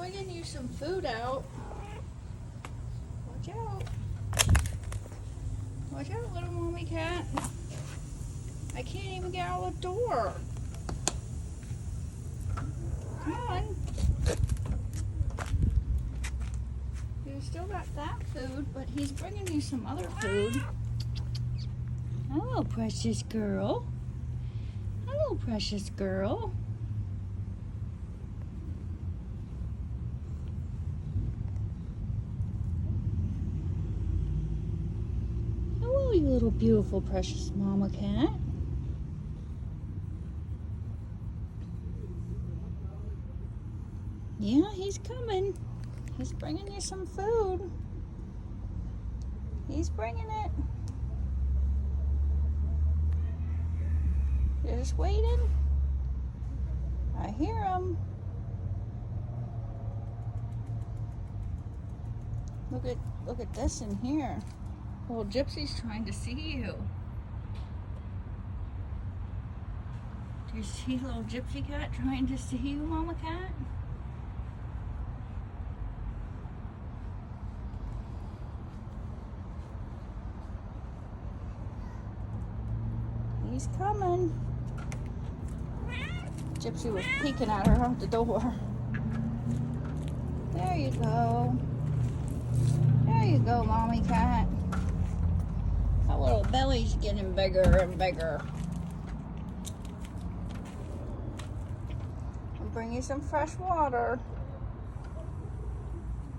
bringing you some food out. Watch out. Watch out, little mommy cat. I can't even get out the door. Come on. You still got that food, but he's bringing you some other food. Hello, precious girl. Hello, precious girl. Hello, you little beautiful precious mama cat. Yeah, he's coming. He's bringing you some food. He's bringing it. You're just waiting. I hear him. Look at this in here. Little Gypsy's trying to see you. Do you see little Gypsy cat trying to see you, mama cat? He's coming. Gypsy was peeking at her out the door. There you go. There you go, mommy cat. That little belly's getting bigger and bigger. I'll bring you some fresh water.